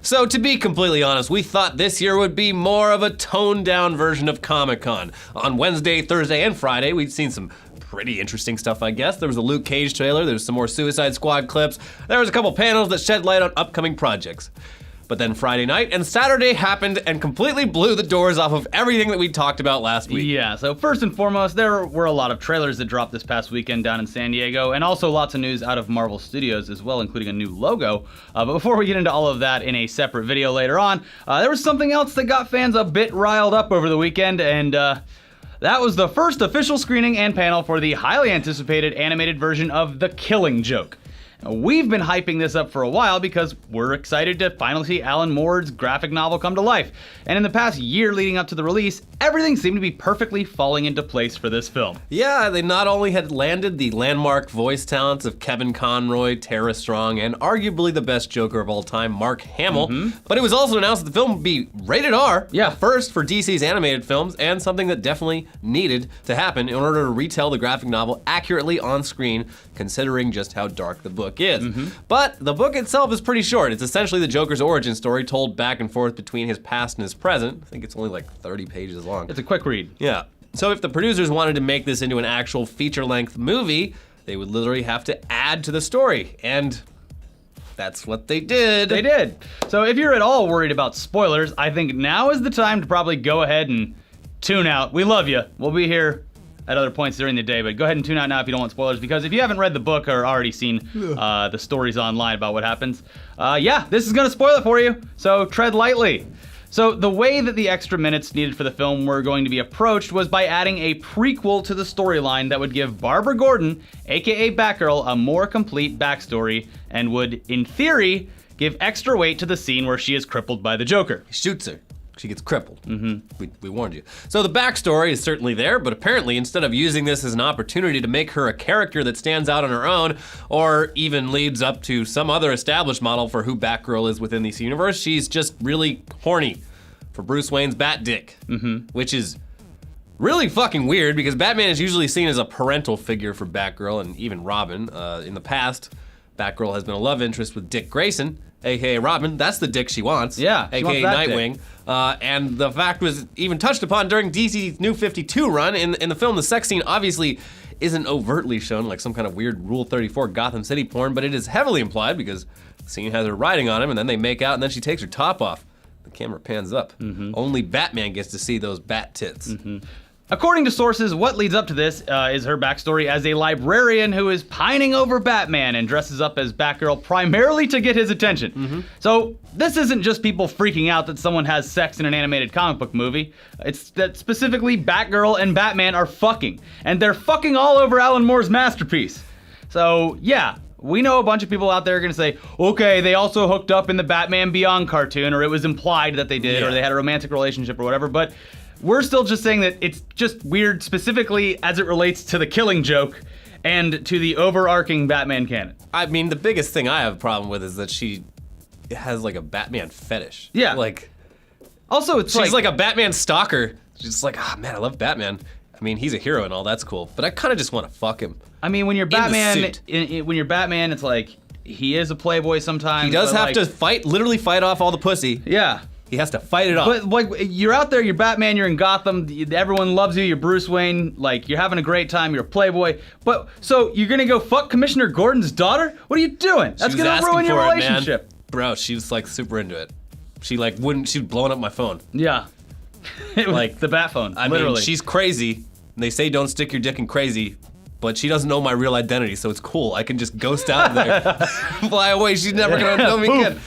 So to be completely honest, we thought this year would be more of a toned-down version of Comic-Con. On Wednesday, Thursday, and Friday, we'd seen some pretty interesting stuff, I guess. There was a Luke Cage trailer, there was some more Suicide Squad clips, there was a couple panels that shed light on upcoming projects. But then Friday night and Saturday happened and completely blew the doors off of everything that we talked about last week. Yeah, so first and foremost, there were a lot of trailers that dropped this past weekend down in San Diego, and also lots of news out of Marvel Studios as well, including a new logo. But before we get into all of that in a separate video later on, there was something else that got fans a bit riled up over the weekend, and that was the first official screening and panel for the highly anticipated animated version of The Killing Joke. Now, we've been hyping this up for a while because we're excited to finally see Alan Moore's graphic novel come to life. And in the past year leading up to the release, everything seemed to be perfectly falling into place for this film. Yeah, they not only had landed the landmark voice talents of Kevin Conroy, Tara Strong, and arguably the best Joker of all time, Mark Hamill, but it was also announced that the film would be rated R, Yeah. first for DC's animated films, and something that definitely needed to happen in order to retell the graphic novel accurately on screen, considering just how dark the book is. But the book itself is pretty short. It's essentially the Joker's origin story told back and forth between his past and his present. I think it's only like 30 pages long. It's a quick read. Yeah. So if the producers wanted to make this into an actual feature-length movie, they would literally have to add to the story. And that's what they did. They did. So if you're at all worried about spoilers, I think now is the time to probably go ahead and tune out. We love you. We'll be here at other points during the day, but go ahead and tune out now if you don't want spoilers, because if you haven't read the book or already seen the stories online about what happens, yeah, this is gonna spoil it for you, so tread lightly. So the way that the extra minutes needed for the film were going to be approached was by adding a prequel to the storyline that would give Barbara Gordon, aka Batgirl, a more complete backstory and would, in theory, give extra weight to the scene where she is crippled by the Joker. He shoots her. She gets crippled. We warned you. So the backstory is certainly there, but apparently instead of using this as an opportunity to make her a character that stands out on her own, or even leads up to some other established model for who Batgirl is within this universe, she's just really horny for Bruce Wayne's Bat Dick, which is really fucking weird because Batman is usually seen as a parental figure for Batgirl and even Robin. In the past, Batgirl has been a love interest with Dick Grayson, aka Robin. That's the dick she wants. Yeah, she aka wants that Nightwing. And the fact was even touched upon during DC's New 52 run. In the film, the sex scene obviously isn't overtly shown like some kind of weird Rule 34 Gotham City porn, but it is heavily implied because the scene has her riding on him and then they make out and then she takes her top off. The camera pans up. Only Batman gets to see those bat tits. According to sources, what leads up to this is her backstory as a librarian who is pining over Batman and dresses up as Batgirl primarily to get his attention. So this isn't just people freaking out that someone has sex in an animated comic book movie. It's that specifically Batgirl and Batman are fucking. And they're fucking all over Alan Moore's masterpiece. So yeah, we know a bunch of people out there are gonna say, okay, they also hooked up in the Batman Beyond cartoon, or it was implied that they did, or they had a romantic relationship or whatever, but we're still just saying that it's just weird specifically as it relates to The Killing Joke and to the overarching Batman canon. I mean, the biggest thing I have a problem with is that she has like a Batman fetish. Yeah. Like, Also, it's she's like a Batman stalker. She's just like, ah, man, I love Batman. I mean, he's a hero and all, that's cool, but I kind of just want to fuck him. I mean, when you're Batman, when you're Batman, it's like, he is a playboy sometimes. He does have like, to fight, literally fight off all the pussy. Yeah. He has to fight it off. But like, you're out there, you're Batman, you're in Gotham, everyone loves you, you're Bruce Wayne, like, you're having a great time, you're a playboy. But, so, you're gonna go fuck Commissioner Gordon's daughter? What are you doing? That's gonna ruin your relationship. Bro, she was like super into it. She like wouldn't, she was blowing up my phone. Yeah. Like, the bat phone, literally. Mean, she's crazy. And they say don't stick your dick in crazy, but she doesn't know my real identity, so it's cool. I can just ghost out there, fly away. She's never gonna know me again.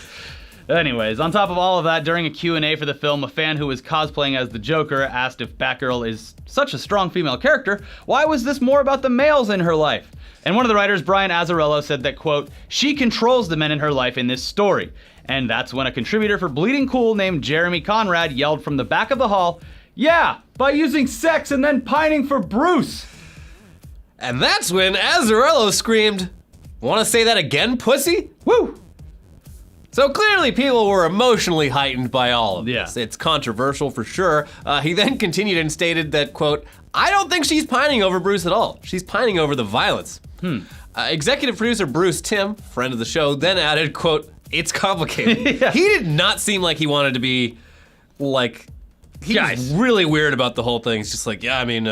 Anyways, on top of all of that, during a Q&A for the film, a fan who was cosplaying as the Joker asked if Batgirl is such a strong female character, why was this more about the males in her life? And one of the writers, Brian Azzarello, said that, quote, she controls the men in her life in this story. And that's when a contributor for Bleeding Cool named Jeremy Conrad yelled from the back of the hall, yeah, by using sex and then pining for Bruce. And that's when Azzarello screamed, wanna say that again, pussy? Woo! So clearly people were emotionally heightened by all of this. Yeah. It's controversial for sure. He then continued and stated that, quote, I don't think she's pining over Bruce at all. She's pining over the violence. Executive producer Bruce Timm, friend of the show, then added, quote, it's complicated. Yeah. He did not seem like he wanted to be, like, he was really weird about the whole thing. He's just like, yeah, I mean,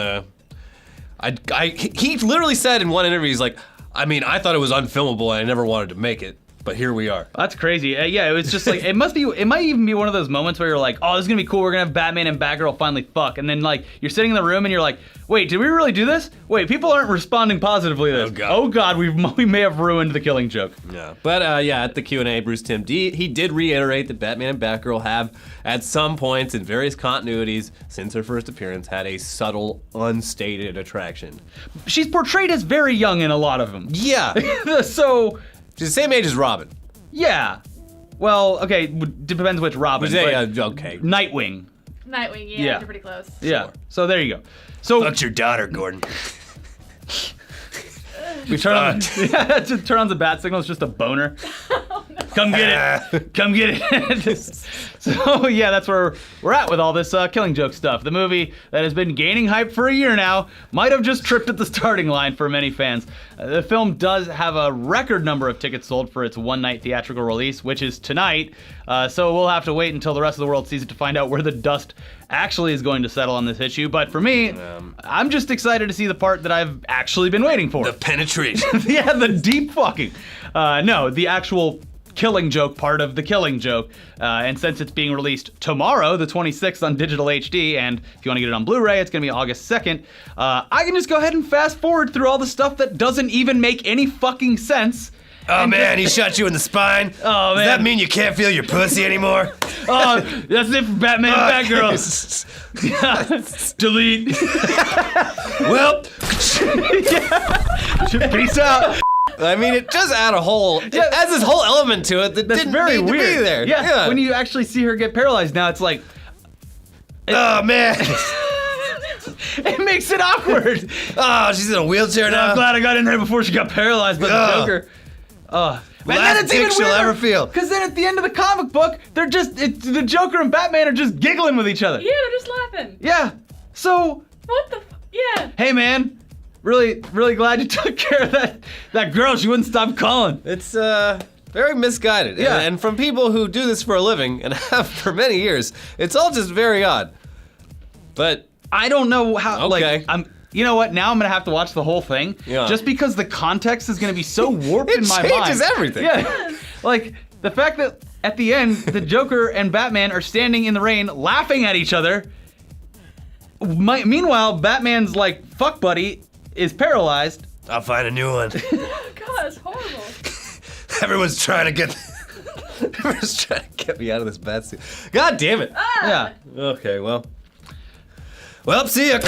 he literally said in one interview, he's like, I mean, I thought it was unfilmable and I never wanted to make it, but here we are. That's crazy. Yeah, it was just like, it might even be one of those moments where you're like, oh, this is gonna be cool, we're gonna have Batman and Batgirl finally fuck. And then like, you're sitting in the room and you're like, wait, did we really do this? Wait, people aren't responding positively to this. Oh God, we may have ruined the Killing Joke. Yeah, but yeah, at the Q&A, Bruce Timm, he did reiterate that Batman and Batgirl have, at some points in various continuities since her first appearance, had a subtle, unstated attraction. She's portrayed as very young in a lot of them. Yeah. So... She's the same age as Robin. Yeah. Well, okay, depends which Robin. Okay. Nightwing. Nightwing, yeah, they're pretty close. Yeah. Sure. So there you go. So Fucked your daughter, Gordon. we turn on just turn on the bat signal. It's just a boner. Oh, no. Come get it. Come get it. So yeah, that's where we're at with all this Killing Joke stuff. The movie that has been gaining hype for a year now might have just tripped at the starting line for many fans. The film does have a record number of tickets sold for its one-night theatrical release, which is tonight. So we'll have to wait until the rest of the world sees it to find out where the dust actually is going to settle on this issue. But for me, I'm just excited to see the part that I've actually been waiting for. The penetration. Yeah, the deep fucking. No, the actual Killing Joke part of the Killing Joke. And since it's being released tomorrow, the 26th on digital HD, and if you want to get it on Blu-ray, it's going to be August 2nd, I can just go ahead and fast forward through all the stuff that doesn't even make any fucking sense. Oh man, he shot you in the spine. Oh man. Does that mean you can't feel your pussy anymore? Oh, that's it for Batman and Batgirl. Delete. Well, Peace out. I mean, it does add a whole, it adds this whole element to it that That's didn't very need weird. to be there. Yeah, when you actually see her get paralyzed now, it's like, Oh man. it makes it awkward. Oh, she's in a wheelchair now. I'm glad I got in there before she got paralyzed by the Joker. Last dick she'll ever feel. Because then at the end of the comic book, they're just, the Joker and Batman are just giggling with each other. Yeah, they're just laughing. Yeah. So, What the yeah. hey man, really glad you took care of that girl. She wouldn't stop calling. It's very misguided. Yeah. And from people who do this for a living and have for many years, it's all just very odd. But I don't know how, Okay. you know what? Now I'm gonna have to watch the whole thing, just because the context is gonna be so warped in my mind. It changes everything. Yeah, like the fact that at the end the Joker and Batman are standing in the rain laughing at each other. Meanwhile, Batman's like fuck buddy is paralyzed. I'll find a new one. God, it's horrible. Everyone's trying to get me out of this bat suit. God damn it. Yeah. Okay, well, see ya.